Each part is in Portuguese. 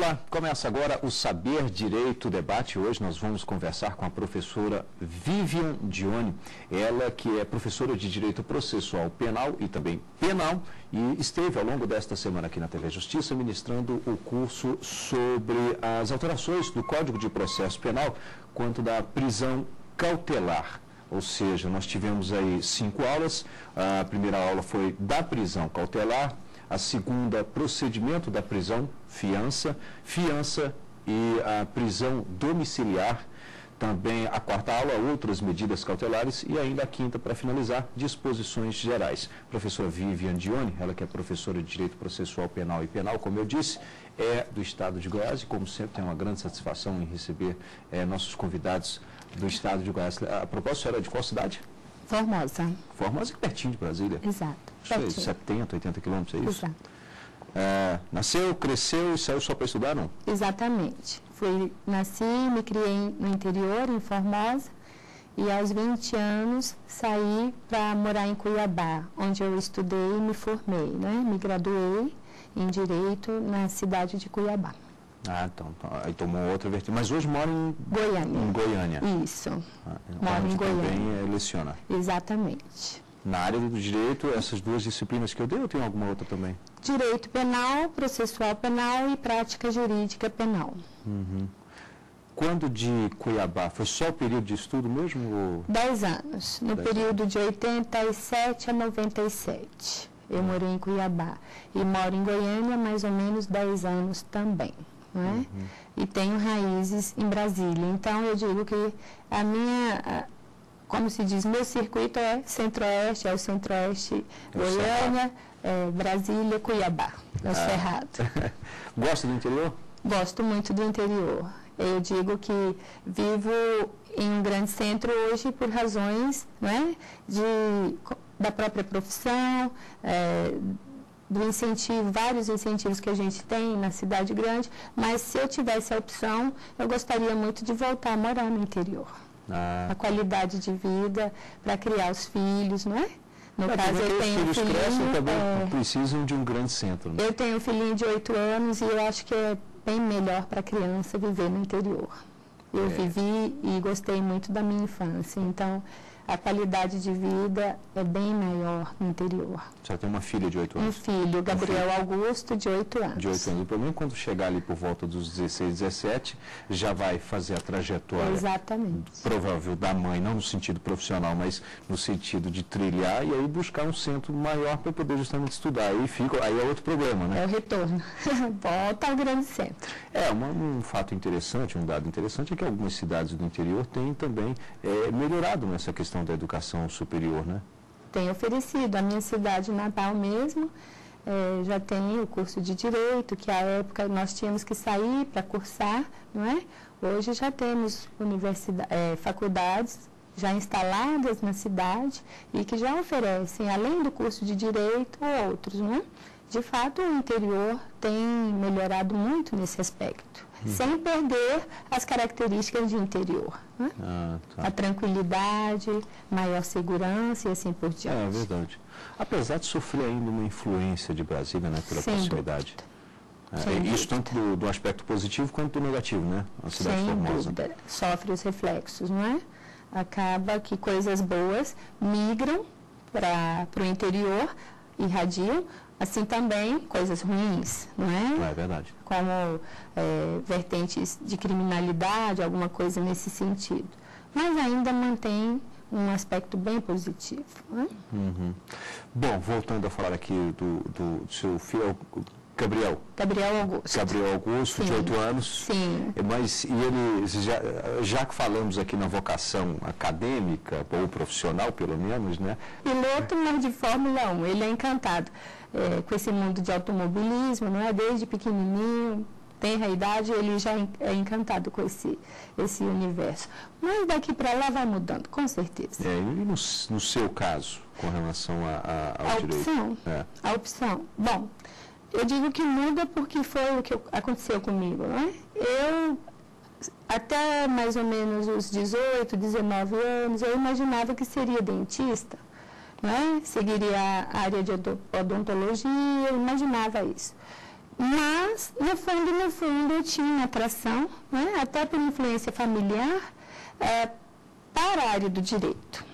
Olá, começa agora o Saber Direito Debate. Hoje nós vamos conversar com a professora Vivian Dione, ela que é professora de Direito Processual Penal e também Penal e esteve ao longo desta semana aqui na TV Justiça ministrando o curso sobre as alterações do Código de Processo Penal quanto da prisão cautelar. Ou seja, nós tivemos aí 5 aulas, a primeira aula foi da prisão cautelar, a segunda, procedimento da prisão, fiança e a prisão domiciliar. Também a quarta aula, outras medidas cautelares e ainda a quinta, para finalizar, disposições gerais. Professora Vivian Dione, ela que é professora de Direito Processual Penal e Penal, como eu disse, é do Estado de Goiás e, como sempre, tem uma grande satisfação em receber nossos convidados do Estado de Goiás. A propósito, era de qual cidade? Formosa. Formosa é pertinho de Brasília. Exato. Sei, 70, 80 quilômetros, é isso? Exato. Nasceu, cresceu e saiu só para estudar, não? Exatamente. Nasci, me criei no interior, em Formosa, e aos 20 anos saí para morar em Cuiabá, onde eu estudei e me formei, né? Me graduei em Direito na cidade de Cuiabá. Ah, então aí tomou outra vertente. Mas hoje mora em Goiânia. Em Goiânia. Isso. Moro em Goiânia. Também leciona. Exatamente. Na área do direito, essas duas disciplinas que eu dei, ou tem alguma outra também? Direito penal, processual penal e prática jurídica penal. Uhum. Quando de Cuiabá, foi só o período de estudo mesmo? Ou... 10 anos, no período de 87 a 97. Eu morei em Cuiabá e moro em Goiânia há mais ou menos 10 anos também. Né? E tenho raízes em Brasília. Então, eu digo que a minha, como se diz, meu circuito é Centro-Oeste, é o Centro-Oeste, Goiânia, Brasília, Cuiabá, é o Cerrado. Gosta do interior? Gosto muito do interior. Eu digo que vivo em um grande centro hoje por razões, né, da própria profissão, do incentivo, vários incentivos que a gente tem na cidade grande, mas se eu tivesse a opção, eu gostaria muito de voltar a morar no interior. A qualidade de vida para criar os filhos, não é? No caso, eu tenho um filhinho... crescem também precisam de um grande centro. Né? Eu tenho um filhinho de 8 anos e eu acho que é bem melhor para a criança viver no interior. Eu vivi e gostei muito da minha infância, então... A qualidade de vida é bem maior no interior. Você tem uma filha de 8 anos? Um filho, Gabriel Augusto, de 8 anos. De 8 anos. O problema é quando chegar ali por volta dos 16, 17, já vai fazer a trajetória provável da mãe, não no sentido profissional, mas no sentido de trilhar e aí buscar um centro maior para poder justamente estudar. Aí é outro problema, né? É o retorno. Volta ao grande centro. Um fato interessante, um dado interessante é que algumas cidades do interior têm também melhorado nessa questão da educação superior, né? Tem oferecido. A minha cidade natal mesmo já tem o curso de Direito, que à época nós tínhamos que sair para cursar, não é? Hoje já temos faculdades já instaladas na cidade e que já oferecem, além do curso de Direito, outros, não é? De fato, o interior tem melhorado muito nesse aspecto, sem perder as características de interior. Né? A tranquilidade, maior segurança e assim por diante. É verdade. Apesar de sofrer ainda uma influência de Brasília, né, pela proximidade. Isso tanto do aspecto positivo quanto do negativo, né? A cidade formosa. Sem dúvida. Sofre os reflexos, não é? Acaba que coisas boas migram para o interior, irradiam, assim também coisas ruins, não é? É verdade. Como vertentes de criminalidade, alguma coisa nesse sentido. Mas ainda mantém um aspecto bem positivo. Não é? Bom, voltando a falar aqui do seu filho, Gabriel. Gabriel Augusto. Gabriel Augusto, de 8 anos. Sim. Mas ele, já que falamos aqui na vocação acadêmica, ou profissional pelo menos, né? Piloto, mas de Fórmula 1. Ele é encantado com esse mundo de automobilismo, não é? Desde pequenininho, tem a idade, ele já é encantado com esse universo. Mas daqui para lá vai mudando, com certeza. E no seu caso, com relação ao direito? A opção. Bom, eu digo que muda porque foi o que aconteceu comigo, não é? Eu, até mais ou menos os 18, 19 anos, eu imaginava que seria dentista, não é? Seguiria a área de odontologia, eu imaginava isso. Mas, no fundo, eu tinha uma atração, né, até por influência familiar, para a área do direito.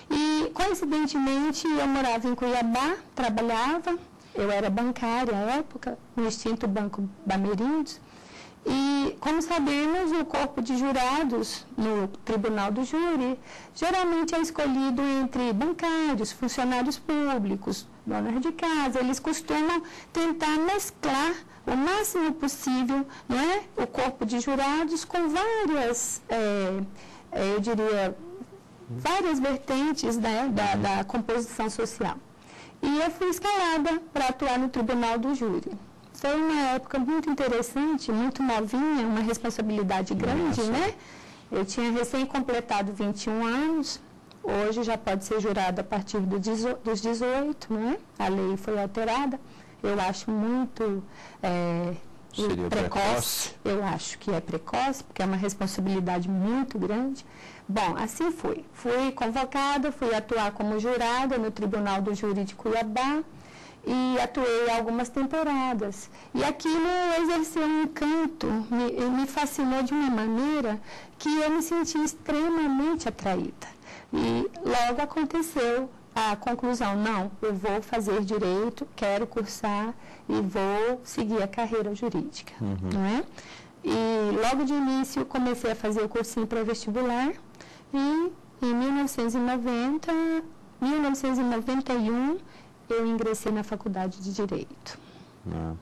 E, coincidentemente, eu morava em Cuiabá, trabalhava, eu era bancária à época, no extinto Banco Bamerindos, e, como sabemos, o corpo de jurados no Tribunal do Júri geralmente é escolhido entre bancários, funcionários públicos, donas de casa. Eles costumam tentar mesclar o máximo possível, não é, o corpo de jurados com várias, eu diria, várias vertentes, né, da composição social. E eu fui escalada para atuar no Tribunal do Júri. Foi uma época muito interessante, muito novinha, uma responsabilidade grande, né? Eu tinha recém-completado 21 anos, hoje já pode ser jurada a partir dos 18, né? A lei foi alterada, eu acho muito precoce, eu acho que é precoce, porque é uma responsabilidade muito grande. Bom, assim foi. Fui convocada, fui atuar como jurada no Tribunal do Júri de Cuiabá, e atuei algumas temporadas. E aquilo exerceu um encanto, me fascinou de uma maneira que eu me senti extremamente atraída. E logo aconteceu a conclusão, não, eu vou fazer direito, quero cursar e vou seguir a carreira jurídica, não é? E logo de início comecei a fazer o cursinho pré-vestibular e em 1991, eu ingressei na Faculdade de Direito. Bom,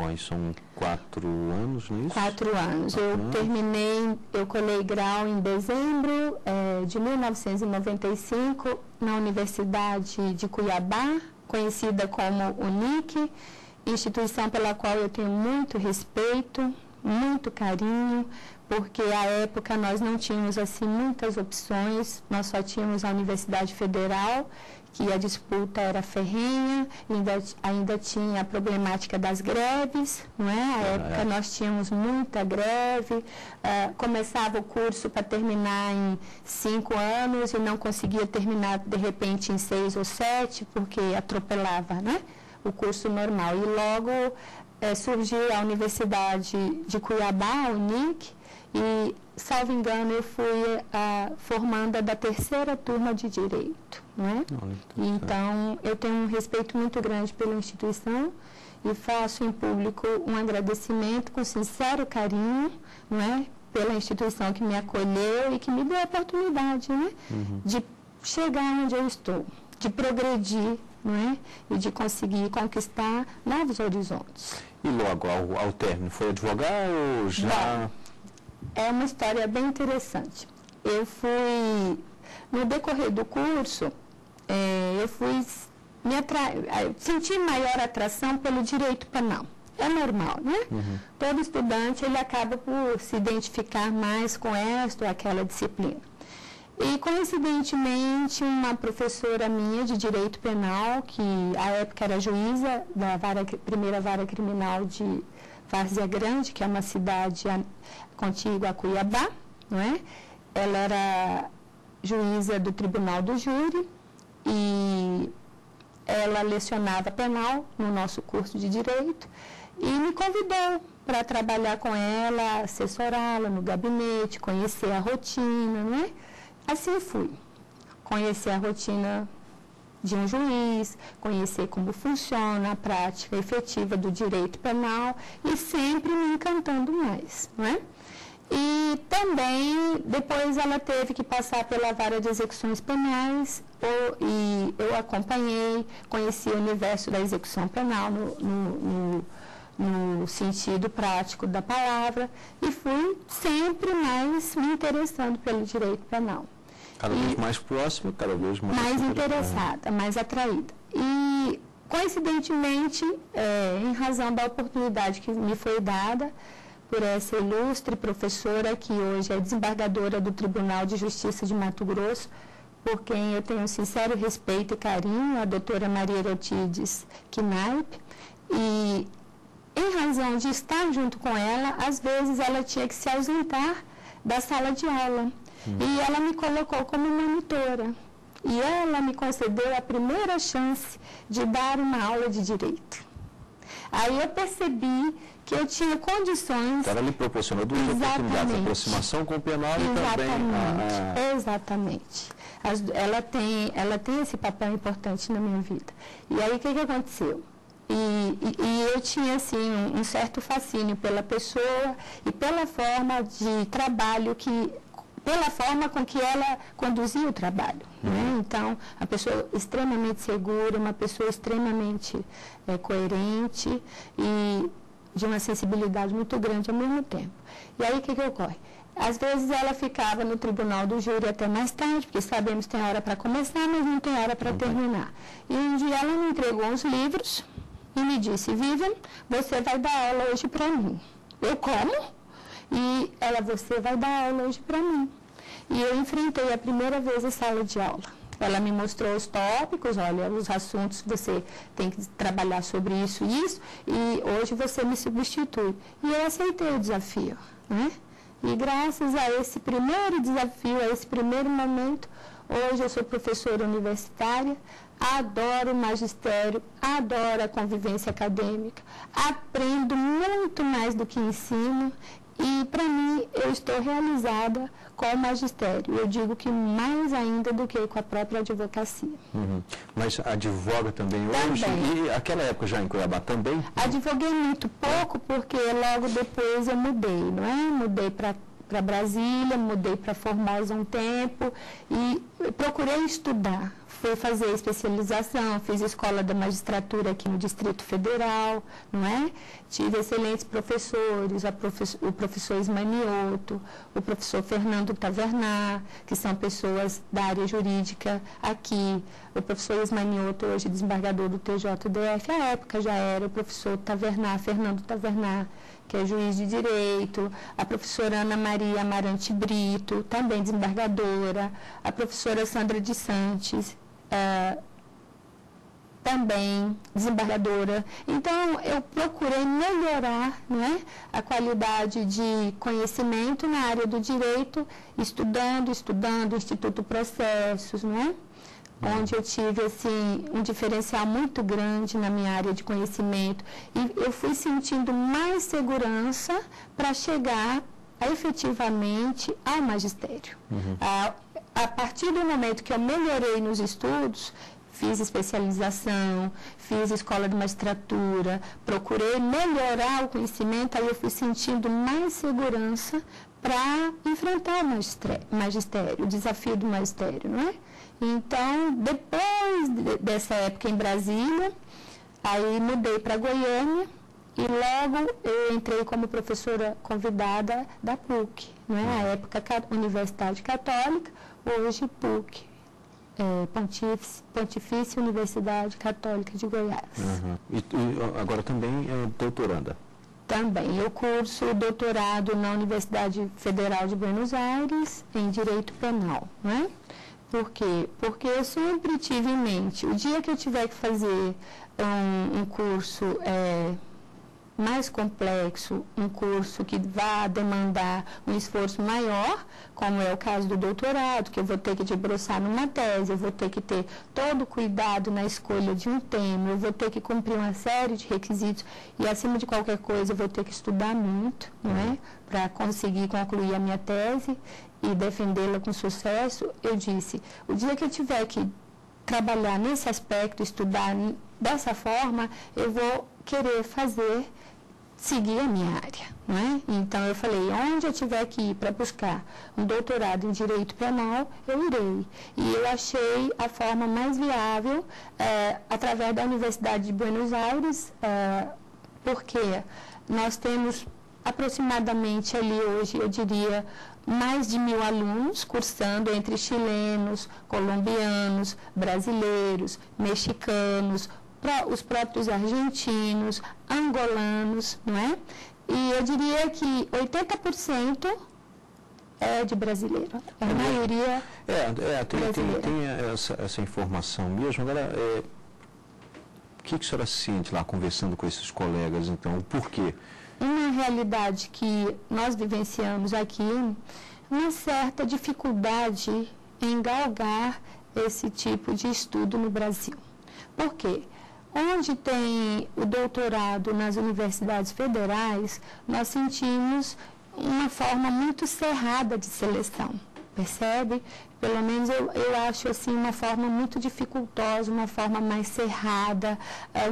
aí são 4 anos, não é isso? 4 anos. Eu colei grau em dezembro de 1995 na Universidade de Cuiabá, conhecida como UNIC, instituição pela qual eu tenho muito respeito, muito carinho, porque à época nós não tínhamos assim muitas opções, nós só tínhamos a Universidade Federal, que a disputa era ferrenha, ainda tinha a problemática das greves, não é? À época nós tínhamos muita greve, começava o curso para terminar em 5 anos e não conseguia terminar de repente em 6 ou 7, porque atropelava, né, o curso normal. E logo surgiu a Universidade de Cuiabá, a UNIC, e, salvo engano, eu fui formanda da 3ª turma de Direito, não é? Então, eu tenho um respeito muito grande pela instituição e faço em público um agradecimento com sincero carinho, não é? Pela instituição que me acolheu e que me deu a oportunidade, né? De chegar onde eu estou, de progredir, não é? E de conseguir conquistar novos horizontes. E logo ao término, foi advogar ou já... Bom, é uma história bem interessante. Eu fui, no decorrer do curso, eu fui senti maior atração pelo direito penal. É normal, né? Todo estudante, ele acaba por se identificar mais com esta ou aquela disciplina. E, coincidentemente, uma professora minha de Direito Penal, que à época era juíza da primeira vara criminal de Várzea Grande, que é uma cidade contígua a Cuiabá, não é? Ela era juíza do Tribunal do Júri e ela lecionava penal no nosso curso de Direito e me convidou para trabalhar com ela, assessorá-la no gabinete, conhecer a rotina, não é? Assim fui, conhecer a rotina de um juiz, conhecer como funciona a prática efetiva do direito penal e sempre me encantando mais, não é? E também, depois ela teve que passar pela vara de execuções penais e eu acompanhei, conheci o universo da execução penal no sentido prático da palavra e fui sempre mais me interessando pelo direito penal. Cada vez mais próximo, cada vez mais interessada, mais atraída. E, coincidentemente, em razão da oportunidade que me foi dada por essa ilustre professora, que hoje é desembargadora do Tribunal de Justiça de Mato Grosso, por quem eu tenho um sincero respeito e carinho, a doutora Maria Erotides Knaip, e, em razão de estar junto com ela, às vezes ela tinha que se ausentar da sala de aula. E ela me colocou como monitora. E ela me concedeu a primeira chance de dar uma aula de direito. Aí eu percebi que eu tinha condições... Então, ela lhe proporcionou duas oportunidades, a aproximação com o penal e também Exatamente. Ela tem esse papel importante na minha vida. E aí, o que aconteceu? E eu tinha, assim, um certo fascínio pela pessoa e pela forma de trabalho pela forma com que ela conduzia o trabalho. Né? Então, a pessoa extremamente segura, uma pessoa extremamente coerente e de uma sensibilidade muito grande ao mesmo tempo. E aí, o que ocorre? Às vezes ela ficava no tribunal do júri até mais tarde, porque sabemos que tem hora para começar, mas não tem hora para terminar. E um dia ela me entregou uns livros e me disse: Vivian, você vai dar aula hoje para mim. Eu como? E ela: você vai dar aula hoje para mim. E eu enfrentei a primeira vez a sala de aula. Ela me mostrou os tópicos: olha, os assuntos, você tem que trabalhar sobre isso e isso, e hoje você me substitui. E eu aceitei o desafio, né? E graças a esse primeiro desafio, a esse primeiro momento, hoje eu sou professora universitária, adoro o magistério, adoro a convivência acadêmica, aprendo muito mais do que ensino e, para mim, eu estou realizada com o magistério. Eu digo que mais ainda do que com a própria advocacia. Mas advoga também hoje? E aquela época já em Cuiabá também? Advoguei muito pouco, porque logo depois eu mudei, não é? Mudei para Brasília, mudei para Formosa um tempo e procurei estudar. Fui fazer especialização, fiz escola da magistratura aqui no Distrito Federal, não é? Tive excelentes professores, o professor Ismanioto, o professor Fernando Tavernar, que são pessoas da área jurídica aqui. O professor Ismanioto, hoje desembargador do TJDF, à época já era o professor Tavernar, Fernando Tavernar, que é juiz de direito, a professora Ana Maria Amarante Brito, também desembargadora, a professora Sandra de Santos, também desembargadora. Então, eu procurei melhorar, né, a qualidade de conhecimento na área do direito, estudando Instituto Processos, né, onde eu tive, assim, um diferencial muito grande na minha área de conhecimento. E eu fui sentindo mais segurança para chegar efetivamente ao magistério. A partir do momento que eu melhorei nos estudos, fiz especialização, fiz escola de magistratura, procurei melhorar o conhecimento, aí eu fui sentindo mais segurança para enfrentar o magistério, o desafio do magistério, não é? Então, depois dessa época em Brasília, aí mudei para Goiânia e logo eu entrei como professora convidada da PUC, não é? A época Universidade Católica, hoje PUC, Pontifícia Universidade Católica de Goiás. E agora também é doutoranda? Também. Eu curso doutorado na Universidade Federal de Buenos Aires em Direito Penal, não é? Por quê? Porque eu sempre tive em mente, o dia que eu tiver que fazer um curso mais complexo, um curso que vá demandar um esforço maior, como é o caso do doutorado, que eu vou ter que debruçar numa tese, eu vou ter que ter todo o cuidado na escolha de um tema, eu vou ter que cumprir uma série de requisitos e, acima de qualquer coisa, eu vou ter que estudar muito, não é? Para conseguir concluir a minha tese e defendê-la com sucesso. Eu disse, o dia que eu tiver que trabalhar nesse aspecto, estudar dessa forma, eu vou querer seguir a minha área, não é? Então, eu falei, onde eu tiver que ir para buscar um doutorado em Direito Penal, eu irei. E eu achei a forma mais viável através da Universidade de Buenos Aires, porque nós temos aproximadamente ali hoje, eu diria, mais de 1.000 alunos cursando entre chilenos, colombianos, brasileiros, mexicanos, os próprios argentinos, angolanos, não é? E eu diria que 80% é de brasileiro. A maioria tem essa informação mesmo. Agora, o que a senhora sente lá conversando com esses colegas, então? O porquê? Uma realidade que nós vivenciamos aqui, uma certa dificuldade em galgar esse tipo de estudo no Brasil. Por quê? Onde tem o doutorado nas universidades federais, nós sentimos uma forma muito cerrada de seleção, percebe? Pelo menos eu acho assim uma forma muito dificultosa, uma forma mais cerrada,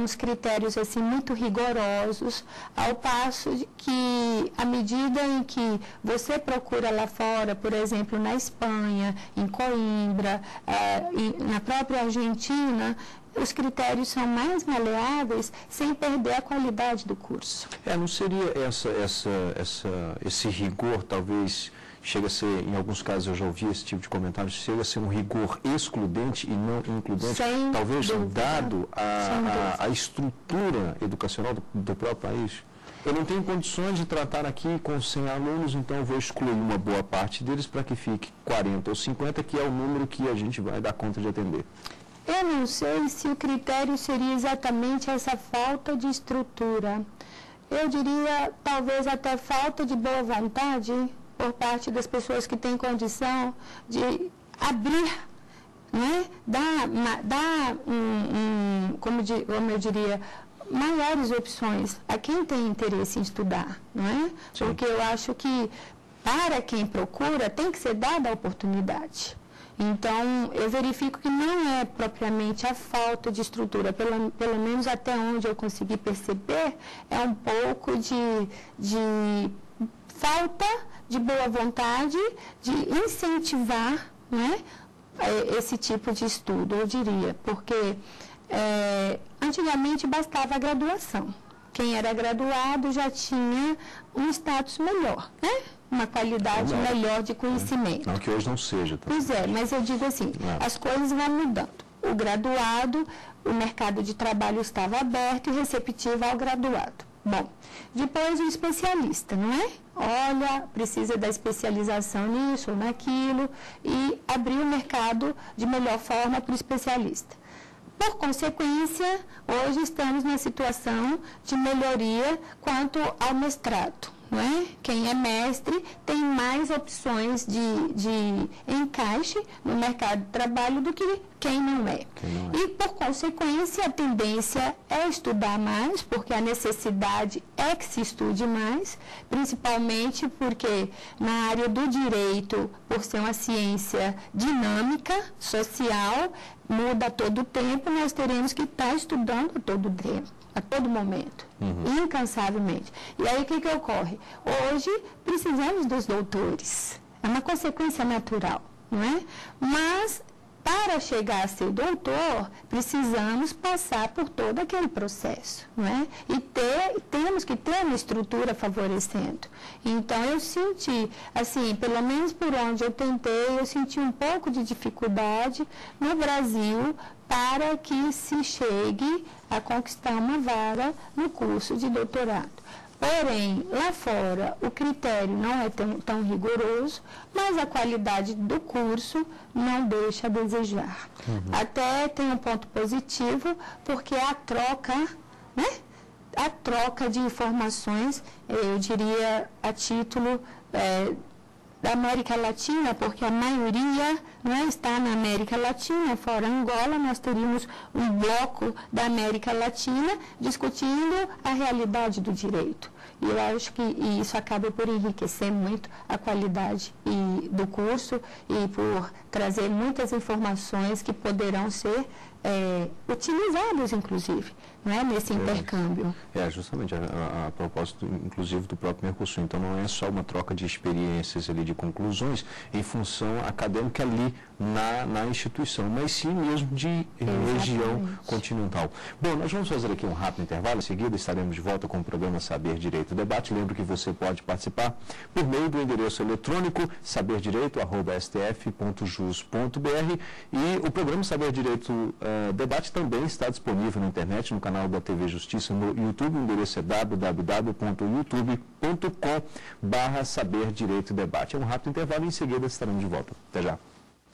uns critérios assim muito rigorosos, ao passo de que à medida em que você procura lá fora, por exemplo, na Espanha, em Coimbra, na própria Argentina, os critérios são mais maleáveis sem perder a qualidade do curso. Não seria esse rigor, talvez, chega a ser, em alguns casos eu já ouvi esse tipo de comentário, chega a ser um rigor excludente e não includente, sem talvez dúvida. Dado a estrutura educacional do próprio país? Eu não tenho condições de tratar aqui com 100 alunos, então eu vou excluir uma boa parte deles para que fique 40 ou 50, que é o número que a gente vai dar conta de atender. Eu não sei se o critério seria exatamente essa falta de estrutura. Eu diria, talvez até falta de boa vontade por parte das pessoas que têm condição de abrir, né? dar como eu diria, maiores opções a quem tem interesse em estudar, não é? Sim. Porque eu acho que para quem procura tem que ser dada a oportunidade. Então, eu verifico que não é propriamente a falta de estrutura, pelo menos até onde eu consegui perceber, é um pouco de falta de boa vontade, de incentivar, né, esse tipo de estudo, eu diria, porque antigamente bastava a graduação. Quem era graduado já tinha um status melhor, né? Uma qualidade melhor de conhecimento. Não que hoje não seja. Tá? Pois é, mas eu digo assim, as coisas vão mudando. O graduado, o mercado de trabalho estava aberto e receptivo ao graduado. Bom, depois o especialista, não é? Olha, precisa da especialização nisso ou naquilo e abrir o mercado de melhor forma para o especialista. Por consequência, hoje estamos na situação de melhoria quanto ao mestrado. Não é? Quem é mestre tem mais opções de encaixe no mercado de trabalho do que quem não é. E, por consequência, a tendência é estudar mais, porque a necessidade é que se estude mais, principalmente porque na área do direito, por ser uma ciência dinâmica, social, muda a todo tempo, nós teremos que estar estudando a todo tempo. A todo momento, incansavelmente. E aí o que ocorre? Hoje precisamos dos doutores, é uma consequência natural, não é? Mas para chegar a ser doutor, precisamos passar por todo aquele processo, não é? E temos que ter uma estrutura favorecendo. Então eu senti, assim, pelo menos por onde eu tentei, eu senti um pouco de dificuldade no Brasil para que se chegue a conquistar uma vaga no curso de doutorado. Porém, lá fora, o critério não é tão rigoroso, mas a qualidade do curso não deixa a desejar. Até tem um ponto positivo, porque a troca, né? A troca de informações, eu diria, a título da América Latina, porque a maioria está na América Latina, fora Angola, nós teríamos um bloco da América Latina discutindo a realidade do direito. E eu acho que isso acaba por enriquecer muito a qualidade do curso e por trazer muitas informações que poderão ser utilizadas, inclusive, não é, nesse intercâmbio. Justamente a propósito, inclusive, do próprio Mercosul. Então, não é só uma troca de experiências ali, de conclusões em função acadêmica ali na instituição, mas sim mesmo de região continental. Bom, nós vamos fazer aqui um rápido intervalo, em seguida estaremos de volta com o programa Saber Direito Debate. Lembro que você pode participar por meio do endereço eletrônico saberdireito@stf.jus.br e o programa Saber Direito Debate também está disponível na internet, no canal da TV Justiça no YouTube. O endereço é www.youtube.com/Saber Direito Debate. É um rápido intervalo e em seguida estaremos de volta. Até já.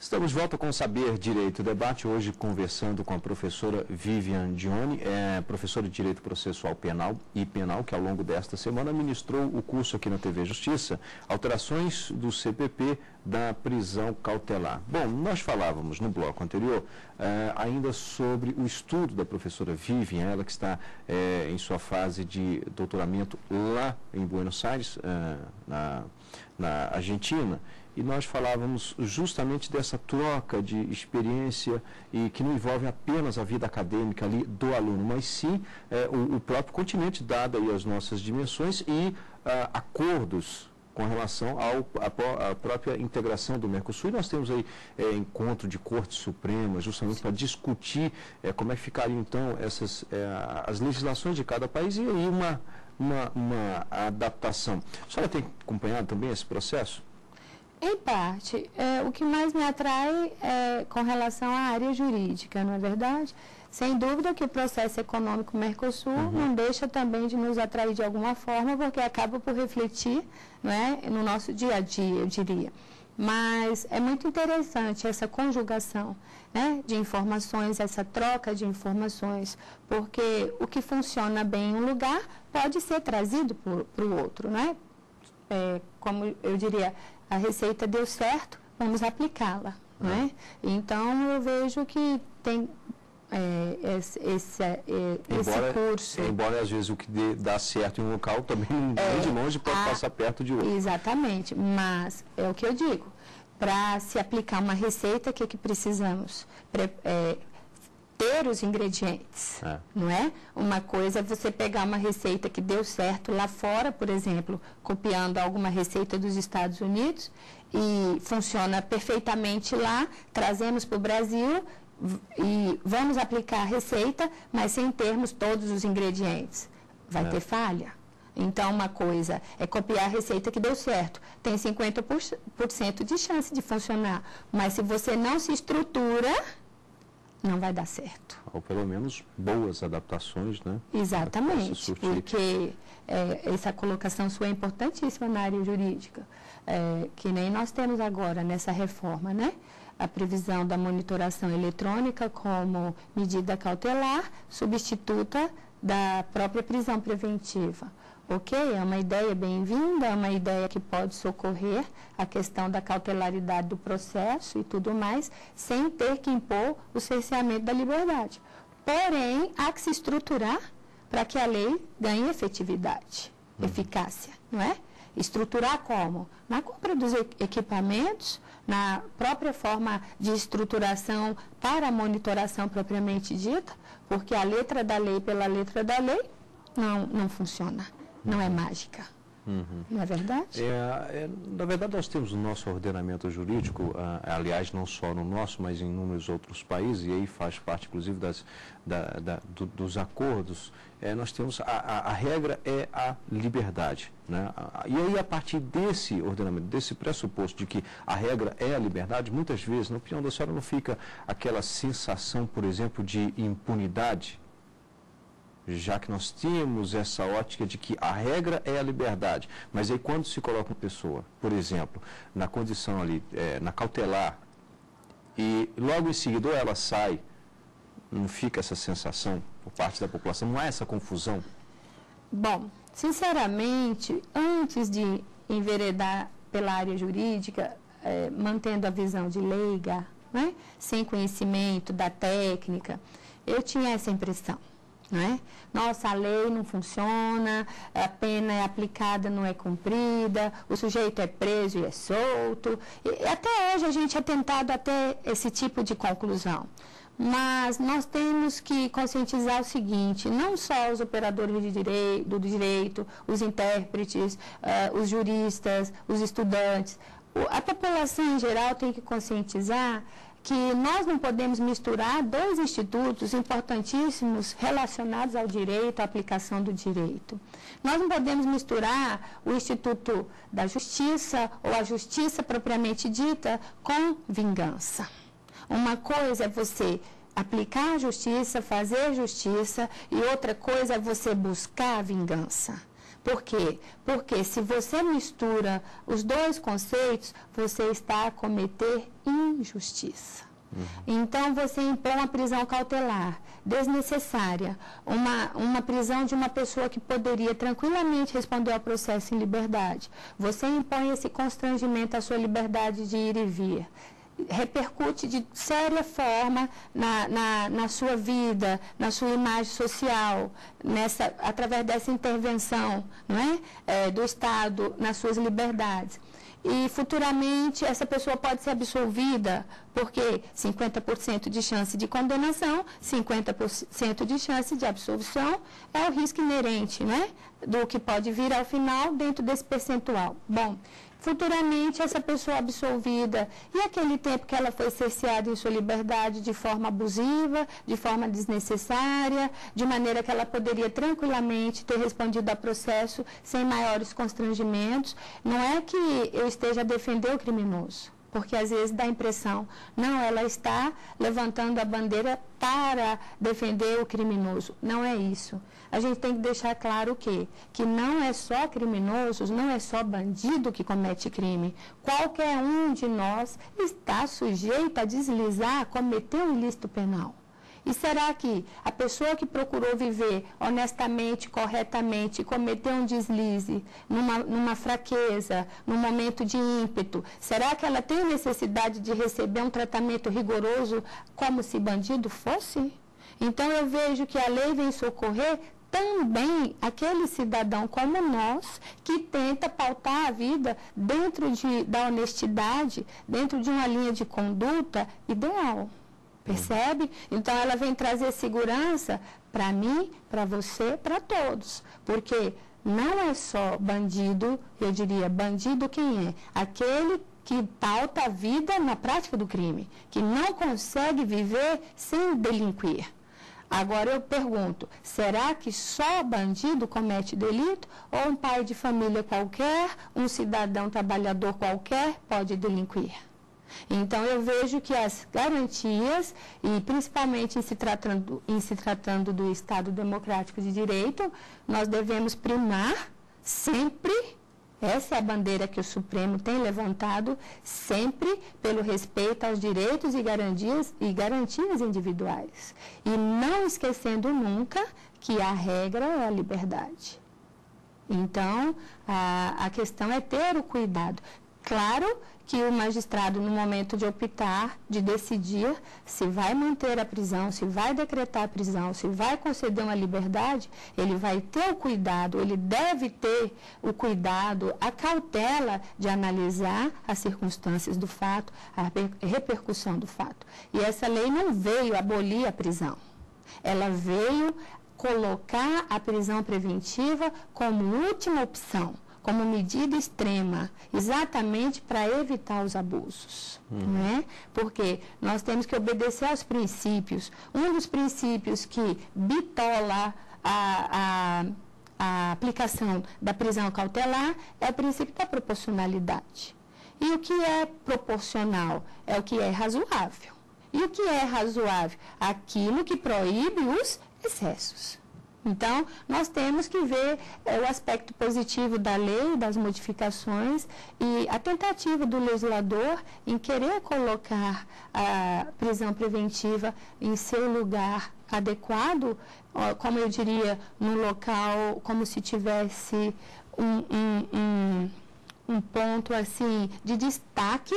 Estamos de volta com o Saber Direito Debate, hoje conversando com a professora Vivian Dione, professora de Direito Processual Penal e Penal, que ao longo desta semana ministrou o curso aqui na TV Justiça, Alterações do CPP da Prisão Cautelar. Bom, nós falávamos no bloco anterior ainda sobre o estudo da professora Vivian, ela que está em sua fase de doutoramento lá em Buenos Aires, na Argentina. E nós falávamos justamente dessa troca de experiência e que não envolve apenas a vida acadêmica ali do aluno, mas sim o próprio continente, dado aí as nossas dimensões e acordos com relação à própria integração do Mercosul. E nós temos aí encontro de Corte Suprema, justamente para discutir como é que ficariam então as legislações de cada país e aí uma adaptação. A senhora tem acompanhado também esse processo? Em parte, o que mais me atrai é com relação à área jurídica, não é verdade? Sem dúvida que o processo econômico Mercosul não deixa também de nos atrair de alguma forma, porque acaba por refletir, não é, no nosso dia a dia, eu diria. Mas é muito interessante essa conjugação, né, de informações, essa troca de informações, porque o que funciona bem em um lugar pode ser trazido para o outro, não é? Como eu diria, a receita deu certo, vamos aplicá-la, né? Então, eu vejo que tem esse curso... Embora, às vezes, o que dá certo em um local também, nem de longe, pode passar perto de outro. Exatamente, mas é o que eu digo. Para se aplicar uma receita, o que precisamos? Ter os ingredientes, não é? Uma coisa é você pegar uma receita que deu certo lá fora, por exemplo, copiando alguma receita dos Estados Unidos e funciona perfeitamente lá, trazemos para o Brasil e vamos aplicar a receita, mas sem termos todos os ingredientes. Vai ter falha. Então, uma coisa é copiar a receita que deu certo. Tem 50% de chance de funcionar, mas se você não se estrutura, não vai dar certo. Ou pelo menos boas adaptações, né? Exatamente, porque essa colocação sua é importantíssima na área jurídica, que nem nós temos agora nessa reforma, né? A previsão da monitoração eletrônica como medida cautelar, substituta da própria prisão preventiva. Ok, é uma ideia bem-vinda, é uma ideia que pode socorrer a questão da cautelaridade do processo e tudo mais, sem ter que impor o cerceamento da liberdade. Porém, há que se estruturar para que a lei ganhe efetividade, eficácia, não é? Estruturar como? Na compra dos equipamentos, na própria forma de estruturação para a monitoração propriamente dita, porque a letra da lei pela letra da lei não funciona. Não é mágica, não é verdade? Na verdade, nós temos o nosso ordenamento jurídico, aliás, não só no nosso, mas em inúmeros outros países, e aí faz parte, inclusive, dos acordos, nós temos, a regra é a liberdade, né? E aí, a partir desse ordenamento, desse pressuposto de que a regra é a liberdade, muitas vezes, na opinião da senhora, não fica aquela sensação, por exemplo, de impunidade, já que nós temos essa ótica de que a regra é a liberdade, mas aí quando se coloca uma pessoa, por exemplo, na condição ali, na cautelar, e logo em seguida ou ela sai, não fica essa sensação por parte da população, não há essa confusão? Bom, sinceramente, antes de enveredar pela área jurídica, mantendo a visão de leiga, né, sem conhecimento da técnica, eu tinha essa impressão. Não é? Nossa, a lei não funciona, a pena é aplicada, não é cumprida, o sujeito é preso e é solto. E até hoje a gente é tentado a ter esse tipo de conclusão. Mas nós temos que conscientizar o seguinte, não só os operadores do direito, os intérpretes, os juristas, os estudantes, a população em geral tem que conscientizar que nós não podemos misturar dois institutos importantíssimos relacionados ao direito, à aplicação do direito. Nós não podemos misturar o Instituto da Justiça ou a Justiça propriamente dita com vingança. Uma coisa é você aplicar a justiça, fazer justiça, e outra coisa é você buscar a vingança. Por quê? Porque se você mistura os dois conceitos, você está a cometer injustiça. Então, você impõe uma prisão cautelar desnecessária, uma prisão de uma pessoa que poderia tranquilamente responder ao processo em liberdade. Você impõe esse constrangimento à sua liberdade de ir e vir. Repercute de séria forma na sua vida, na sua imagem social, através dessa intervenção, não é? Do Estado nas suas liberdades. E futuramente essa pessoa pode ser absolvida, porque 50% de chance de condenação, 50% de chance de absolvição é o risco inerente, né, do que pode vir ao final dentro desse percentual. Bom, futuramente essa pessoa absolvida, e aquele tempo que ela foi cerceada em sua liberdade de forma abusiva, de forma desnecessária, de maneira que ela poderia tranquilamente ter respondido ao processo sem maiores constrangimentos. Não é que eu esteja a defender o criminoso, porque às vezes dá a impressão, não, ela está levantando a bandeira para defender o criminoso. Não é isso. A gente tem que deixar claro o quê? Que não é só criminosos, não é só bandido que comete crime. Qualquer um de nós está sujeito a deslizar, a cometer um ilícito penal. E será que a pessoa que procurou viver honestamente, corretamente, cometeu um deslize, numa fraqueza, num momento de ímpeto, será que ela tem necessidade de receber um tratamento rigoroso como se bandido fosse? Então eu vejo que a lei vem socorrer também aquele cidadão como nós, que tenta pautar a vida dentro da honestidade, dentro de uma linha de conduta ideal. Percebe? Então, ela vem trazer segurança para mim, para você, para todos. Porque não é só bandido, eu diria, bandido quem é? Aquele que pauta a vida na prática do crime, que não consegue viver sem delinquir. Agora eu pergunto, será que só bandido comete delito? Ou um pai de família qualquer, um cidadão trabalhador qualquer pode delinquir? Então, eu vejo que as garantias, e principalmente em se tratando do Estado Democrático de Direito, nós devemos primar sempre, essa é a bandeira que o Supremo tem levantado, sempre pelo respeito aos direitos e garantias individuais. E não esquecendo nunca que a regra é a liberdade. Então, a questão é ter o cuidado. Claro que o magistrado, no momento de optar, de decidir se vai manter a prisão, se vai decretar a prisão, se vai conceder uma liberdade, ele vai ter o cuidado, ele deve ter o cuidado, a cautela de analisar as circunstâncias do fato, a repercussão do fato. E essa lei não veio abolir a prisão, ela veio colocar a prisão preventiva como última opção, como medida extrema, exatamente para evitar os abusos. Né? Porque nós temos que obedecer aos princípios. Um dos princípios que bitola a aplicação da prisão cautelar é o princípio da proporcionalidade. E o que é proporcional? É o que é razoável. E o que é razoável? Aquilo que proíbe os excessos. Então, nós temos que ver o aspecto positivo da lei, das modificações e a tentativa do legislador em querer colocar a prisão preventiva em seu lugar adequado, como eu diria, num local como se tivesse um ponto assim de destaque,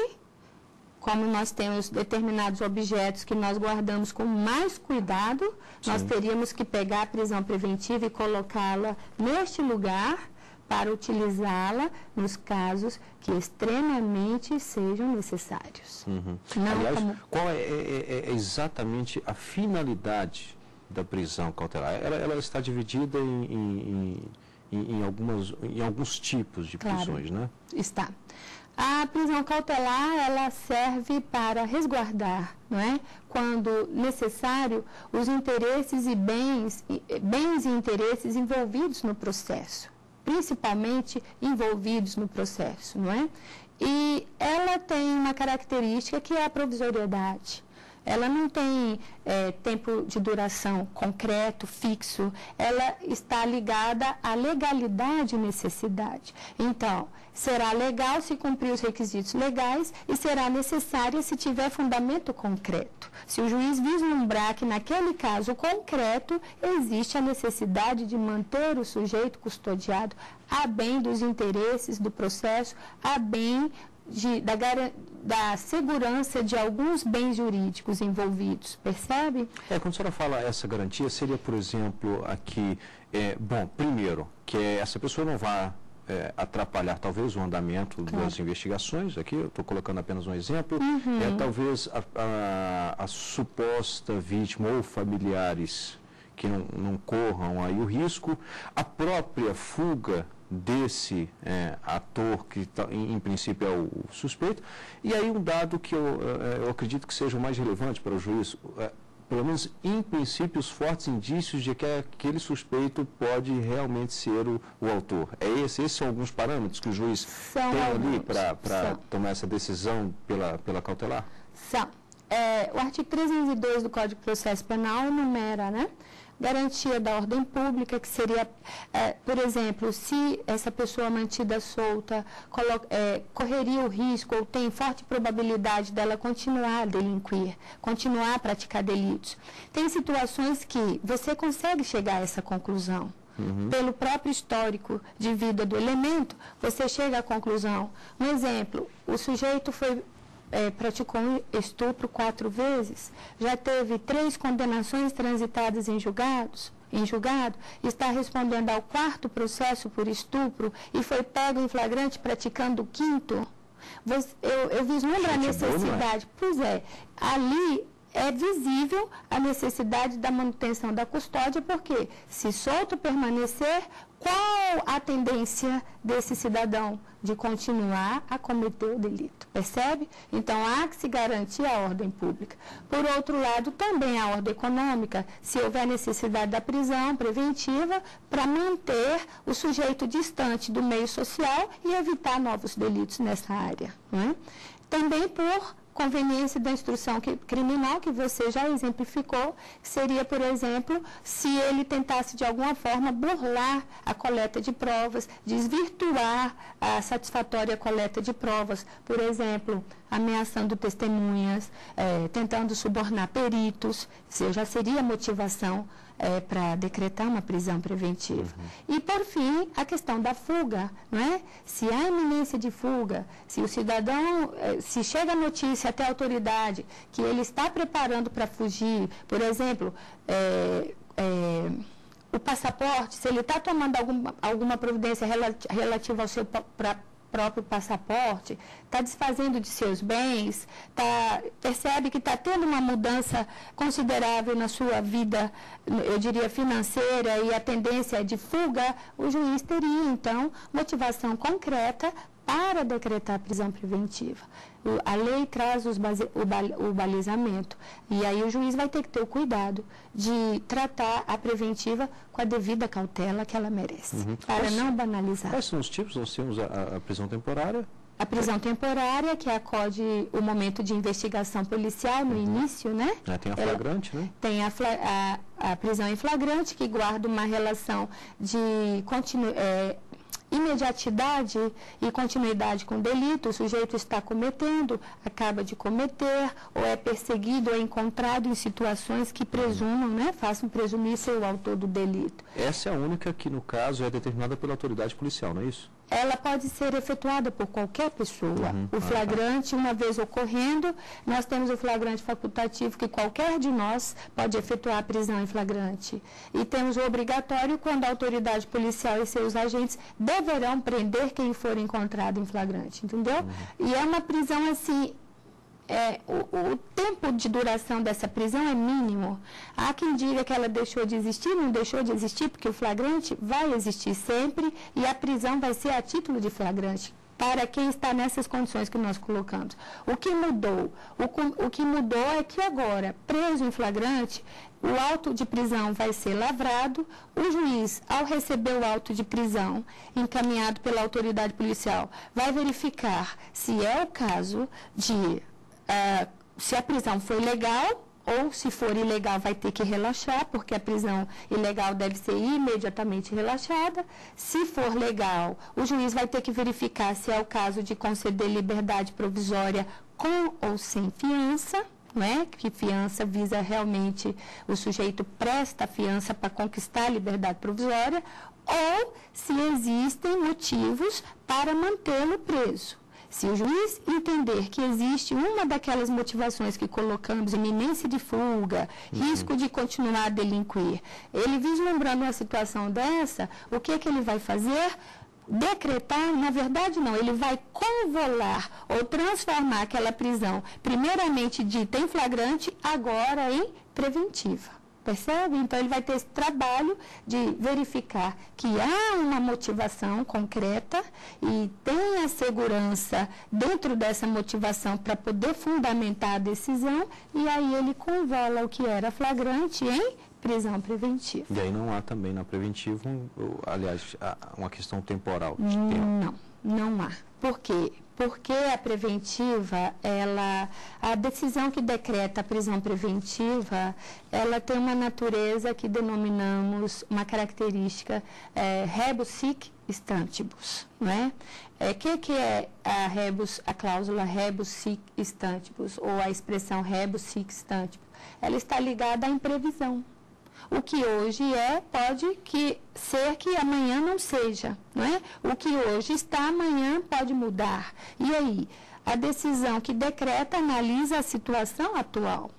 como nós temos determinados objetos que nós guardamos com mais cuidado, sim, nós teríamos que pegar a prisão preventiva e colocá-la neste lugar para utilizá-la nos casos que extremamente sejam necessários. Não. Aliás, qual é exatamente a finalidade da prisão cautelar? Ela está dividida em alguns tipos de prisões, claro, né? Está. A prisão cautelar, ela serve para resguardar, não é? Quando necessário, os interesses e bens e interesses envolvidos no processo, principalmente envolvidos no processo, não é? E ela tem uma característica que é a provisoriedade. ela não tem tempo de duração concreto, fixo, ela está ligada à legalidade e necessidade. Então, será legal se cumprir os requisitos legais e será necessária se tiver fundamento concreto. Se o juiz vislumbrar que, naquele caso concreto, existe a necessidade de manter o sujeito custodiado a bem dos interesses do processo, a bem da segurança de alguns bens jurídicos envolvidos, percebe? Quando a senhora fala essa garantia, seria, por exemplo, aqui, bom, primeiro, que essa pessoa não vá atrapalhar talvez o andamento das investigações, aqui eu estou colocando apenas um exemplo, talvez a suposta vítima ou familiares que não corram aí o risco, a própria fuga desse ator que em princípio é o suspeito, e aí um dado que eu acredito que seja o mais relevante para o juiz, pelo menos em princípio os fortes indícios de que aquele suspeito pode realmente ser o autor. Esses são alguns parâmetros que o juiz tem ali para tomar essa decisão pela cautelar? São. O artigo 302 do Código de Processo Penal enumera, né? Garantia da ordem pública, que seria, por exemplo, se essa pessoa mantida solta correria o risco ou tem forte probabilidade dela continuar a delinquir, continuar a praticar delitos. Tem situações que você consegue chegar a essa conclusão. Pelo próprio histórico de vida do elemento, você chega à conclusão. Um exemplo, o sujeito praticou um estupro 4 vezes, já teve 3 condenações transitadas em julgado, está respondendo ao 4º processo por estupro e foi pego em flagrante praticando o 5º. Eu vislumbro a necessidade. Pois ali é visível a necessidade da manutenção da custódia, porque se solto permanecer, qual a tendência desse cidadão de continuar a cometer o delito? Percebe? Então, há que se garantir a ordem pública. Por outro lado, também a ordem econômica, se houver necessidade da prisão preventiva para manter o sujeito distante do meio social e evitar novos delitos nessa área. Não é? Também por conveniência da instrução criminal, que você já exemplificou, que seria, por exemplo, se ele tentasse de alguma forma burlar a coleta de provas, desvirtuar a satisfatória coleta de provas, por exemplo, ameaçando testemunhas, tentando subornar peritos, isso já seria motivação para decretar uma prisão preventiva. E, por fim, a questão da fuga, não é? Se há iminência de fuga, se o cidadão, se chega a notícia até a autoridade que ele está preparando para fugir, por exemplo, o passaporte, se ele está tomando alguma providência relativa ao seu próprio passaporte, está desfazendo de seus bens, percebe que está tendo uma mudança considerável na sua vida, eu diria, financeira, e a tendência de fuga, o juiz teria, então, motivação concreta para decretar a prisão preventiva. A lei traz o balizamento, e aí o juiz vai ter que ter o cuidado de tratar a preventiva com a devida cautela que ela merece, para não banalizar. Quais são os tipos? Nós temos a prisão temporária. A prisão temporária, que acode o momento de investigação policial no início, né? Tem a flagrante, né? Tem a prisão em flagrante, que guarda uma relação de imediatidade e continuidade com o delito. O sujeito está cometendo, acaba de cometer, ou é perseguido ou é encontrado em situações que presumam, né, façam presumir ser o autor do delito. Essa é a única que, no caso, é determinada pela autoridade policial, não é isso? Ela pode ser efetuada por qualquer pessoa. O flagrante, uma vez ocorrendo, nós temos o flagrante facultativo, que qualquer de nós pode efetuar a prisão em flagrante. E temos o obrigatório, quando a autoridade policial e seus agentes deverão prender quem for encontrado em flagrante, entendeu? E é uma prisão assim... o tempo de duração dessa prisão é mínimo. Há quem diga que ela deixou de existir, não deixou de existir, porque o flagrante vai existir sempre e a prisão vai ser a título de flagrante para quem está nessas condições que nós colocamos. O que mudou? O que mudou é que agora, preso em flagrante, o auto de prisão vai ser lavrado, o juiz, ao receber o auto de prisão encaminhado pela autoridade policial, vai verificar se é o caso de se a prisão for legal, ou se for ilegal vai ter que relaxar, porque a prisão ilegal deve ser imediatamente relaxada. Se for legal, o juiz vai ter que verificar se é o caso de conceder liberdade provisória com ou sem fiança, né? Que fiança visa realmente, o sujeito presta a fiança para conquistar a liberdade provisória, ou se existem motivos para mantê-lo preso. Se o juiz entender que existe uma daquelas motivações que colocamos, iminência de fuga, risco de continuar a delinquir, ele vislumbrando uma situação dessa, o que ele vai fazer? Decretar, na verdade não, ele vai convolar ou transformar aquela prisão, primeiramente dita em flagrante, agora em preventiva. Percebe? Então, ele vai ter esse trabalho de verificar que há uma motivação concreta e tem a segurança dentro dessa motivação para poder fundamentar a decisão, e aí ele convola o que era flagrante em prisão preventiva. E aí não há também na preventiva, aliás, uma questão temporal de tempo? Não há. Por quê? Porque a preventiva, a decisão que decreta a prisão preventiva, ela tem uma natureza que denominamos, uma característica rebus sic stantibus, né? Que é a cláusula rebus sic stantibus, ou a expressão rebus sic stantibus? Ela está ligada à imprevisão. O que hoje pode ser que amanhã não seja, não é? O que hoje está, amanhã pode mudar. E aí, a decisão que decreta analisa a situação atual.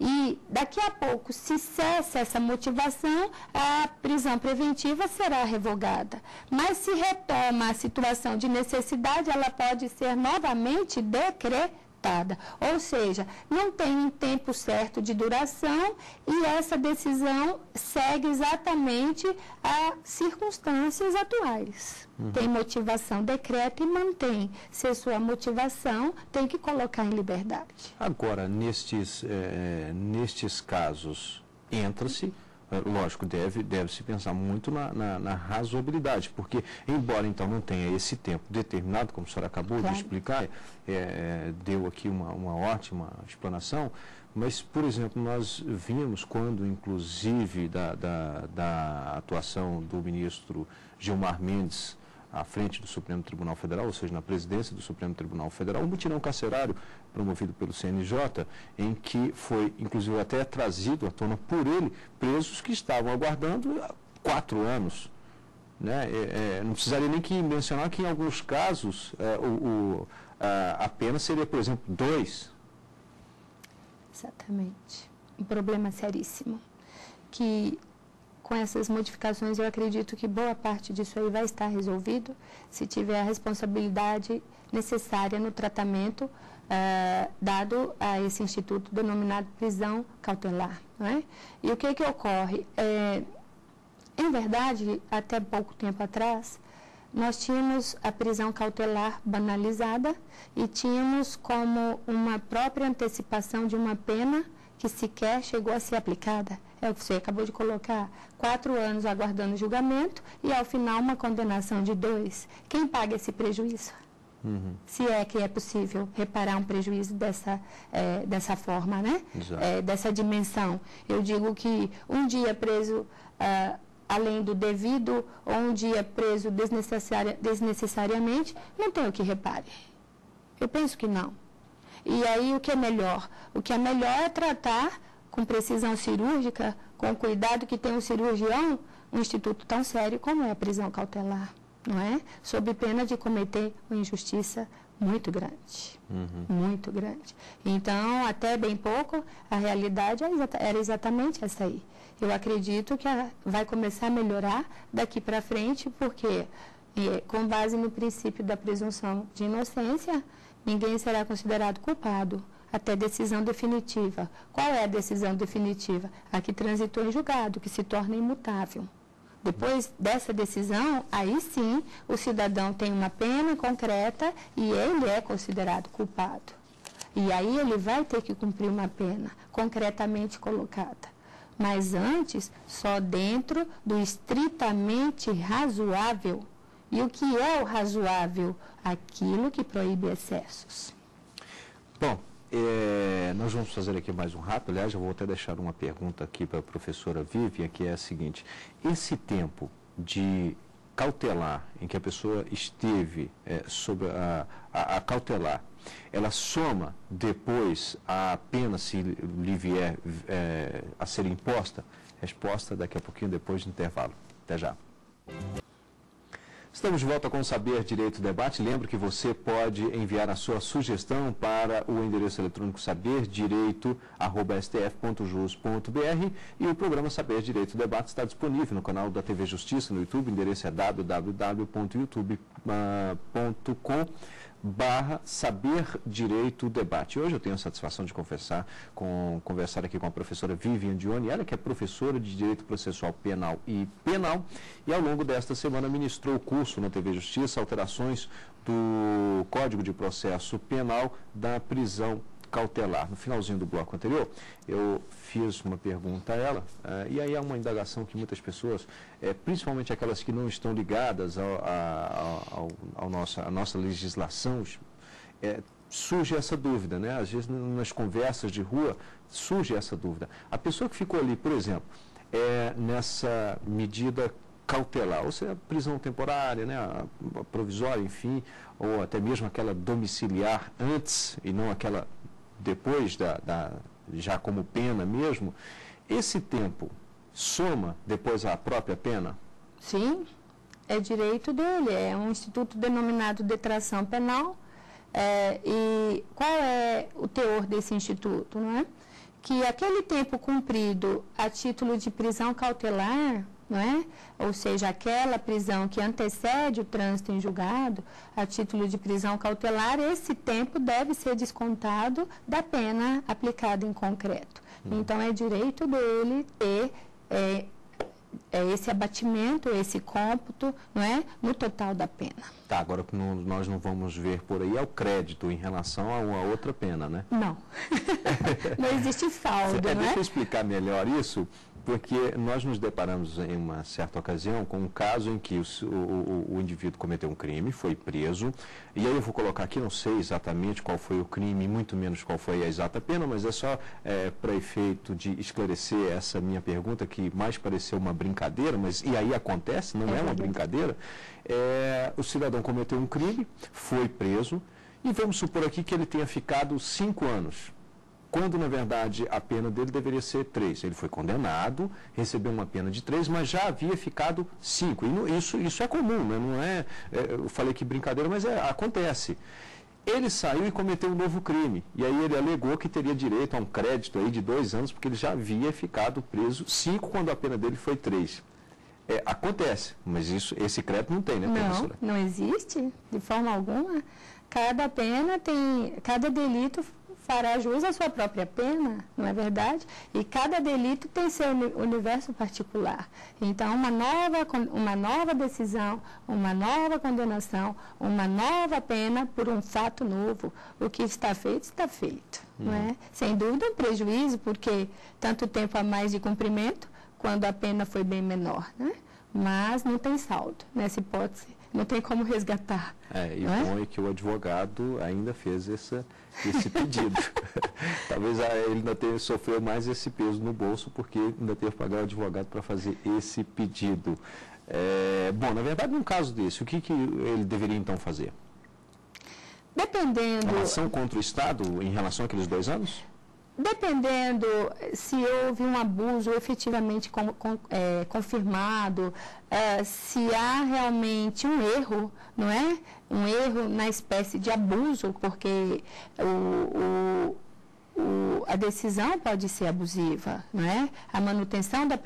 E daqui a pouco, se cessa essa motivação, a prisão preventiva será revogada. Mas se retoma a situação de necessidade, ela pode ser novamente decretada. Ou seja, não tem um tempo certo de duração e essa decisão segue exatamente as circunstâncias atuais. Tem motivação, decreta e mantém. Se sua motivação, tem que colocar em liberdade. Agora, nestes casos, entra-se, lógico, deve-se pensar muito na razoabilidade, porque, embora então não tenha esse tempo determinado, como a senhora acabou de explicar, deu aqui uma ótima explanação, mas, por exemplo, nós vimos quando, inclusive, da atuação do ministro Gilmar Mendes à frente do Supremo Tribunal Federal, ou seja, na presidência do Supremo Tribunal Federal, um mutirão carcerário promovido pelo CNJ, em que foi, inclusive, até trazido à tona por ele, presos que estavam aguardando 4 anos. Né? Não precisaria nem que mencionar que, em alguns casos, a pena seria, por exemplo, 2. Exatamente. Um problema seríssimo. Que, com essas modificações, eu acredito que boa parte disso aí vai estar resolvido se tiver a responsabilidade necessária no tratamento dado a esse instituto denominado prisão cautelar. Não é? E o que ocorre? Em verdade, até pouco tempo atrás, nós tínhamos a prisão cautelar banalizada e tínhamos como uma própria antecipação de uma pena que sequer chegou a ser aplicada. É o que você acabou de colocar, 4 anos aguardando julgamento e, ao final, uma condenação de 2. Quem paga esse prejuízo? Se é que é possível reparar um prejuízo dessa forma, né? Dessa dimensão. Eu digo que um dia preso além do devido ou um dia preso desnecessariamente, não tem o que repare. Eu penso que não. E aí o que é melhor? O que é melhor é tratar com precisão cirúrgica, com o cuidado que tem o cirurgião, um instituto tão sério como é a prisão cautelar, não é? Sob pena de cometer uma injustiça muito grande, muito grande. Então, até bem pouco, a realidade era exatamente essa aí. Eu acredito que vai começar a melhorar daqui para frente, porque, com base no princípio da presunção de inocência, ninguém será considerado culpado até decisão definitiva. Qual é a decisão definitiva? A que transitou em julgado, que se torna imutável. Depois dessa decisão, aí sim, o cidadão tem uma pena concreta e ele é considerado culpado. E aí ele vai ter que cumprir uma pena concretamente colocada. Mas antes, só dentro do estritamente razoável. E o que é o razoável? Aquilo que proíbe excessos. Bom, Nós vamos fazer aqui mais um rápido. Aliás, eu vou até deixar uma pergunta aqui para a professora Vivian, que é a seguinte: esse tempo de cautelar, em que a pessoa esteve sob a cautelar, ela soma depois a pena, se lhe vier a ser imposta? Resposta daqui a pouquinho, depois do intervalo. Até já. Estamos de volta com o Saber Direito Debate. Lembro que você pode enviar a sua sugestão para o endereço eletrônico saberdireito@stf.jus.br, e o programa Saber Direito Debate está disponível no canal da TV Justiça no YouTube. O endereço é www.youtube.com/Saber Direito Debate. Hoje eu tenho a satisfação de conversar aqui com a professora Vivian Dione, ela que é professora de Direito Processual Penal e Penal, e ao longo desta semana ministrou o curso na TV Justiça, alterações do Código de Processo Penal da prisão cautelar. No finalzinho do bloco anterior, eu fiz uma pergunta a ela, e aí é uma indagação que muitas pessoas, principalmente aquelas que não estão ligadas à nossa legislação, surge essa dúvida, né? Às vezes nas conversas de rua surge essa dúvida. A pessoa que ficou ali, por exemplo, nessa medida cautelar, ou seja, prisão temporária, né, a provisória, enfim, ou até mesmo aquela domiciliar antes e não aquela depois já como pena mesmo, esse tempo soma depois a própria pena? Sim, é direito dele, é um instituto denominado detração penal. E qual é o teor desse instituto, não é? Que aquele tempo cumprido a título de prisão cautelar, não é? Ou seja, aquela prisão que antecede o trânsito em julgado, a título de prisão cautelar, esse tempo deve ser descontado da pena aplicada em concreto. Então, é direito dele ter esse abatimento, esse cômputo, não é? No total da pena. Tá, agora que nós não vamos ver por aí é o crédito em relação a uma outra pena, né? Não. Não existe saldo, não é? Deixa eu explicar melhor isso, porque nós nos deparamos em uma certa ocasião com um caso em que o indivíduo cometeu um crime, foi preso, e aí eu vou colocar aqui, não sei exatamente qual foi o crime, muito menos qual foi a exata pena, mas é só para efeito de esclarecer essa minha pergunta, que mais pareceu uma brincadeira, mas e aí acontece, não é uma brincadeira. O cidadão cometeu um crime, foi preso, e vamos supor aqui que ele tenha ficado 5 anos. Quando, na verdade, a pena dele deveria ser 3. Ele foi condenado, recebeu uma pena de 3, mas já havia ficado 5. E isso é comum, né? Não eu falei que brincadeira, mas acontece. Ele saiu e cometeu um novo crime. E aí ele alegou que teria direito a um crédito aí de 2 anos, porque ele já havia ficado preso 5 quando a pena dele foi 3. Acontece, mas esse crédito não tem, né, professora? Não existe, de forma alguma. Cada delito fará jus à sua própria pena, não é verdade? E cada delito tem seu universo particular. Então, uma nova decisão, uma nova condenação, uma nova pena por um fato novo. O que está feito, não é? Sem dúvida, um prejuízo, porque tanto tempo a mais de cumprimento, quando a pena foi bem menor, né? Mas não tem saldo nessa hipótese. Não tem como resgatar. E o bom é que o advogado ainda fez esse pedido. Talvez ele ainda sofreu mais esse peso no bolso, porque ainda teve que pagar o advogado para fazer esse pedido. Bom, na verdade, num caso desse, o que ele deveria então fazer? Dependendo... Uma ação contra o Estado em relação àqueles 2 anos? Dependendo se houve um abuso efetivamente confirmado, se há realmente um erro, não é? Um erro na espécie de abuso, porque a decisão pode ser abusiva, não é? A manutenção da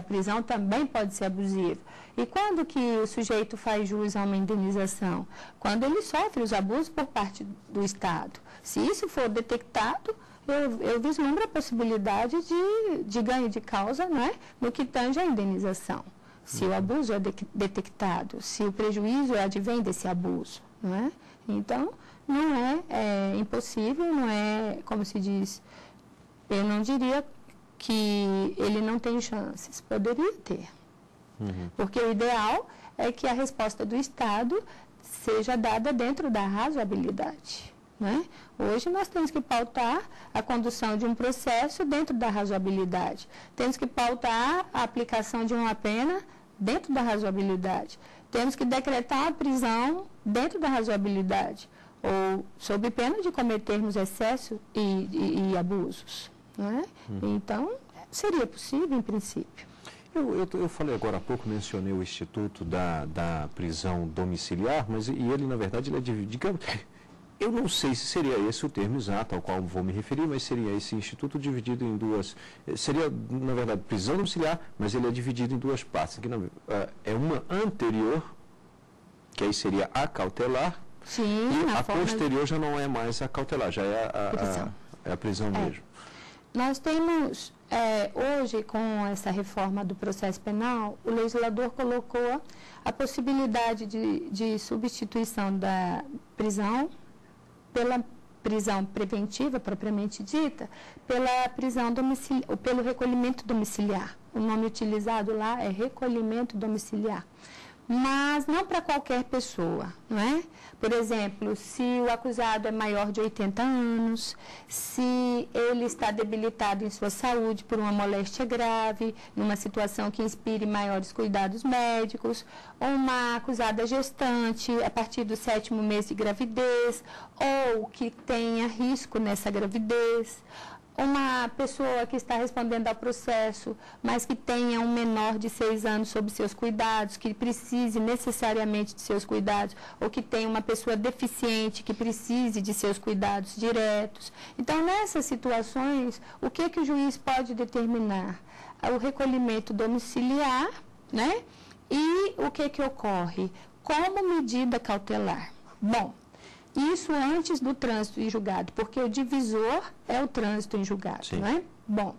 prisão também pode ser abusiva. E quando que o sujeito faz jus a uma indenização? Quando ele sofre os abusos por parte do Estado. Se isso for detectado, eu vislumbro a possibilidade de ganho de causa, não é? No que tange à indenização. Se o abuso é detectado, se o prejuízo advém desse abuso, não é? Então, não é impossível, não é, como se diz, eu não diria que ele não tem chances, poderia ter. Porque o ideal é que a resposta do Estado seja dada dentro da razoabilidade, né? Hoje nós temos que pautar a condução de um processo dentro da razoabilidade. Temos que pautar a aplicação de uma pena dentro da razoabilidade. Temos que decretar a prisão dentro da razoabilidade, ou sob pena de cometermos excesso e abusos, não é? Então, seria possível em princípio. Eu falei agora há pouco, mencionei o Instituto da prisão domiciliar, mas ele, na verdade, ele é dividido. Eu não sei se seria esse o termo exato ao qual vou me referir, mas seria esse instituto dividido em duas. Seria, na verdade, prisão domiciliar, mas ele é dividido em duas partes. Aqui é uma anterior, que aí seria a cautelar, sim, e a posterior já não é mais a cautelar, já é a prisão mesmo. Nós temos, hoje, com essa reforma do processo penal, o legislador colocou a possibilidade de substituição da prisão pela prisão preventiva, propriamente dita, pela prisão domiciliar, pelo recolhimento domiciliar. O nome utilizado lá é recolhimento domiciliar. Mas não para qualquer pessoa, não é? Por exemplo, se o acusado é maior de 80 anos, se ele está debilitado em sua saúde por uma moléstia grave, numa situação que inspire maiores cuidados médicos, ou uma acusada gestante a partir do 7º mês de gravidez, ou que tenha risco nessa gravidez, uma pessoa que está respondendo ao processo, mas que tenha um menor de 6 anos sob seus cuidados, que precise necessariamente de seus cuidados, ou que tenha uma pessoa deficiente que precise de seus cuidados diretos. Então, nessas situações, o que o juiz pode determinar? O recolhimento domiciliar, né? E o que ocorre? Como medida cautelar? Bom, isso antes do trânsito em julgado, porque o divisor é o trânsito em julgado, não é? Bom,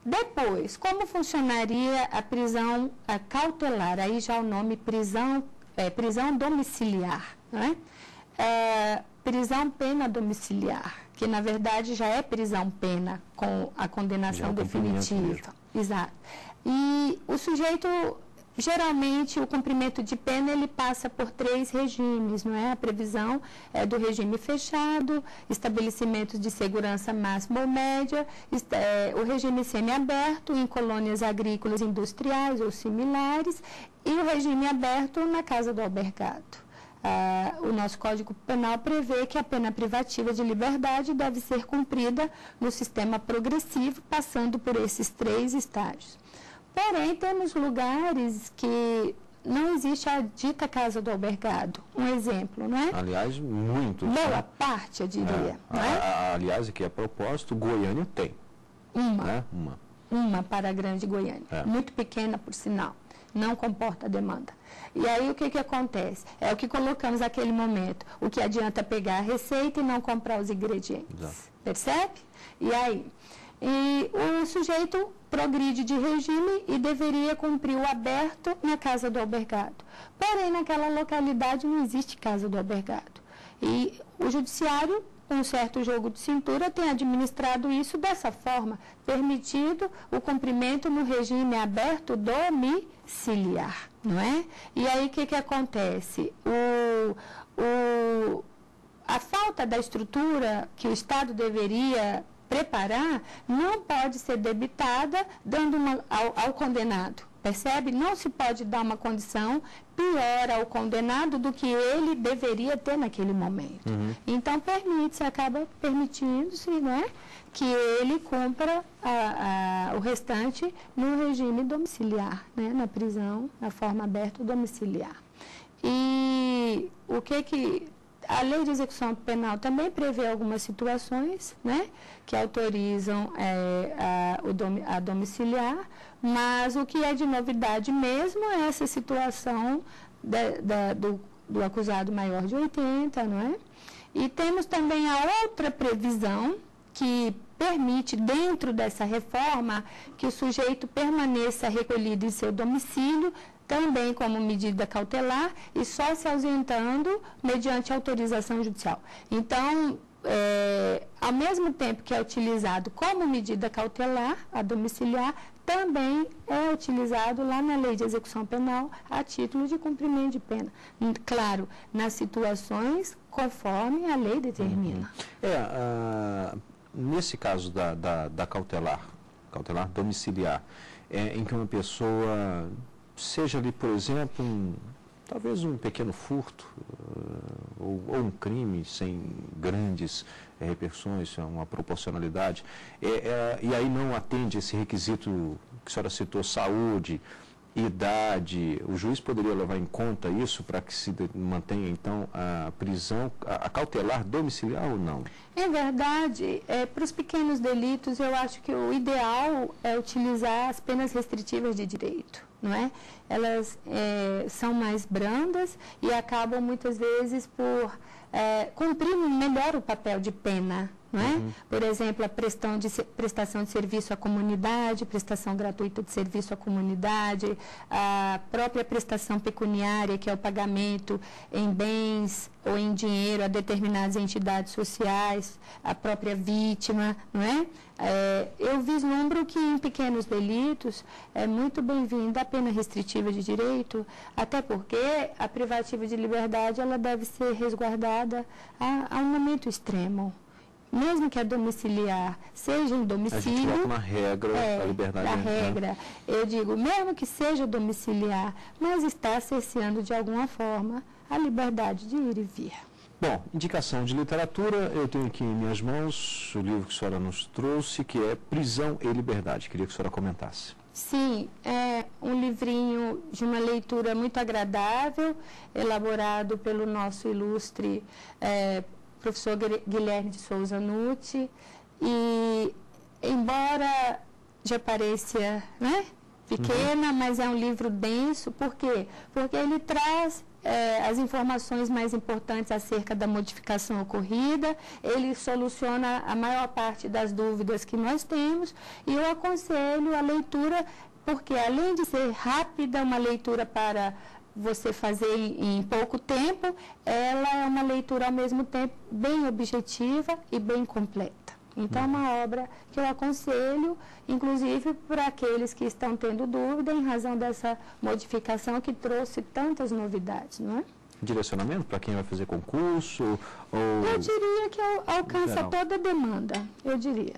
depois, como funcionaria a prisão cautelar? Aí já o nome prisão domiciliar, não é? Prisão pena domiciliar, que na verdade já é prisão pena com a condenação definitiva. Exato. E o sujeito... Geralmente, o cumprimento de pena, ele passa por 3 regimes, não é? A previsão é do regime fechado, estabelecimentos de segurança máxima ou média, o regime semiaberto em colônias agrícolas, industriais ou similares, e o regime aberto na casa do albergado. O nosso Código Penal prevê que a pena privativa de liberdade deve ser cumprida no sistema progressivo, passando por esses 3 estágios. Porém, temos lugares que não existe a dita casa do albergado. Um exemplo, não é? Aliás, muitos. Boa parte, eu diria. Não é? Aliás, aqui a propósito, Goiânia tem. Uma. Né? Uma para a Grande Goiânia. Muito pequena, por sinal. Não comporta demanda. E aí, o que acontece? É o que colocamos naquele momento. O que adianta pegar a receita e não comprar os ingredientes. Exato. Percebe? E aí? E o sujeito progride de regime e deveria cumprir o aberto na casa do albergado. Porém, naquela localidade não existe casa do albergado. E o judiciário, com um certo jogo de cintura, tem administrado isso dessa forma, permitido o cumprimento no regime aberto domiciliar, não é? E aí, o que acontece? A falta da estrutura que o Estado deveria preparar não pode ser debitada dando ao condenado, percebe? Não se pode dar uma condição pior ao condenado do que ele deveria ter naquele momento. Então, acaba permitindo-se, né, que ele cumpra o restante no regime domiciliar, né, na prisão, na forma aberta domiciliar. E o que a lei de execução penal também prevê algumas situações, né, que autorizam a domiciliar, mas o que é de novidade mesmo é essa situação do acusado maior de 80, não é? E temos também a outra previsão que permite, dentro dessa reforma, que o sujeito permaneça recolhido em seu domicílio, também como medida cautelar e só se ausentando mediante autorização judicial. Então, ao mesmo tempo que é utilizado como medida cautelar, a domiciliar, também é utilizado lá na Lei de Execução Penal a título de cumprimento de pena. Claro, nas situações conforme a lei determina. Nesse caso da cautelar domiciliar, em que uma pessoa seja ali, por exemplo, talvez um pequeno furto ou um crime sem grandes repercussões, uma proporcionalidade, e aí não atende esse requisito que a senhora citou, saúde, idade, o juiz poderia levar em conta isso para que se mantenha, então, a prisão, a cautelar domiciliar ou não? É verdade. Para os pequenos delitos, eu acho que o ideal é utilizar as penas restritivas de direito, não é? Elas são mais brandas e acabam, muitas vezes, por cumprir melhor o papel de pena, não é? Uhum. Por exemplo, a prestação de serviço à comunidade, prestação gratuita de serviço à comunidade, a própria prestação pecuniária, que é o pagamento em bens ou em dinheiro a determinadas entidades sociais, a própria vítima, não é? Eu vislumbro que em pequenos delitos é muito bem-vinda a pena restritiva de direito, até porque a privativa de liberdade ela deve ser resguardada a um momento extremo. Mesmo que a domiciliar seja em domicílio... A gente coloca uma regra, a liberdade... A regra, eu digo, mesmo que seja domiciliar, mas está cerceando de alguma forma a liberdade de ir e vir. Bom, indicação de literatura, eu tenho aqui em minhas mãos o livro que a senhora nos trouxe, que é Prisão e Liberdade. Queria que a senhora comentasse. Sim, é um livrinho de uma leitura muito agradável, elaborado pelo nosso ilustre professor Guilherme de Souza Nutti, e embora já pareça, né, pequena, mas é um livro denso. Por quê? Porque ele traz as informações mais importantes acerca da modificação ocorrida, ele soluciona a maior parte das dúvidas que nós temos, e eu aconselho a leitura, porque além de ser rápida, uma leitura para você fazer em pouco tempo, ela é uma leitura ao mesmo tempo bem objetiva e bem completa. Então, é uma obra que eu aconselho, inclusive para aqueles que estão tendo dúvida em razão dessa modificação que trouxe tantas novidades, não é? Direcionamento para quem vai fazer concurso? Eu diria que alcança toda a demanda, eu diria.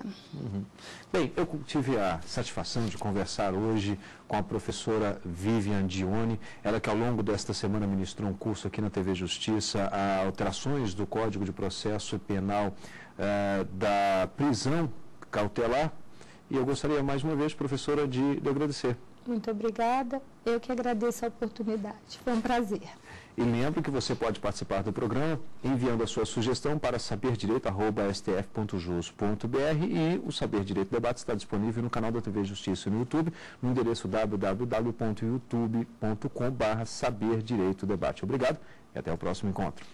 Bem, eu tive a satisfação de conversar hoje com a professora Vivian Dione, ela que ao longo desta semana ministrou um curso aqui na TV Justiça, a alterações do Código de Processo Penal da prisão cautelar. E eu gostaria mais uma vez, professora, de agradecer. Muito obrigada, eu que agradeço a oportunidade, foi um prazer. E lembro que você pode participar do programa enviando a sua sugestão para saberdireito@stf.jus.br, e o Saber Direito Debate está disponível no canal da TV Justiça no YouTube, no endereço www.youtube.com/saberdireitodebate. Obrigado e até o próximo encontro.